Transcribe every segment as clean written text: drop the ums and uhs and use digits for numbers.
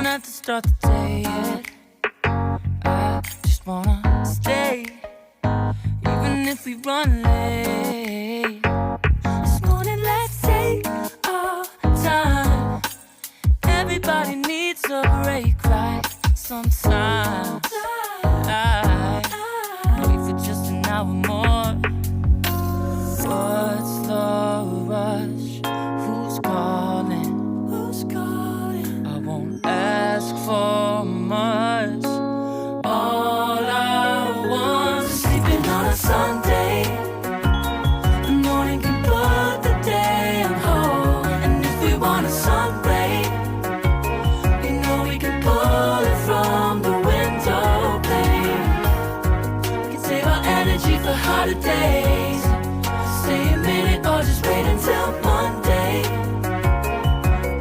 have to start the day yet. I just wanna stay, even if we run late. This morning, let's take our time. Everybody needs a break, right? Sometimes I wait for just an hour more. What's the rush? Who's calling? Who's calling? I won't ask for much. All I want is sleeping on a Sunday. The morning can put the day on hold. And if we want a sun ray, we know we can pull it from the window pane. We can save our energy for harder days. Stay a minute or just wait until Monday.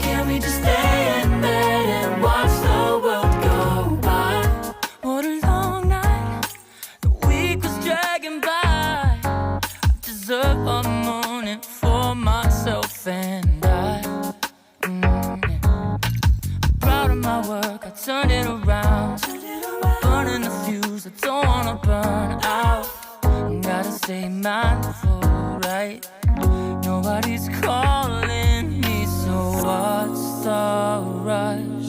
Can we just stay in bed and watch the world go by? What a long night, the week was dragging by. I deserve a morning for myself and I. I'm proud of my work, I turned it around. I'm burning the fuse, I don't wanna burn out. Gotta stay mindful, right? Nobody's calling me, so what's the rush?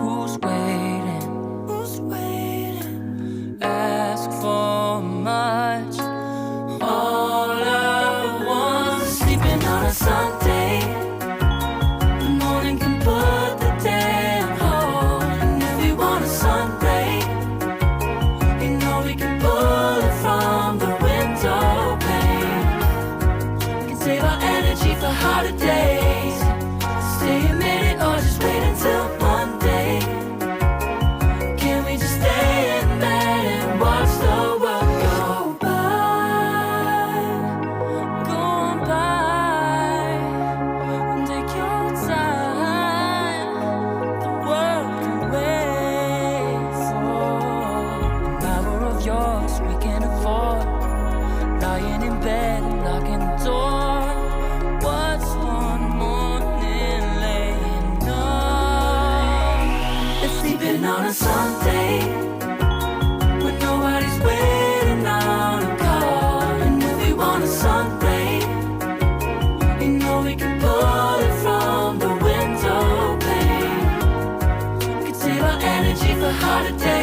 Who's waiting? Who's waiting? Ask for much. All I want is sleeping on a Sunday. The morning can put the day on hold. And if we want a sun ray, you know we can pull it from the window pane. We can save our energy for harder days. Stay a minute or just wait until Monday. Can we just stay in bed and watch the world go by? Go on by and take your time. The world can wait for an hour of yours we can afford. Lying in bed and locking the door. What's one morning laying up? It's sleeping on a Sunday when nobody's waiting on a call. And if we want a sun ray, you know we can pull it from the window pane. We can save our energy for harder days.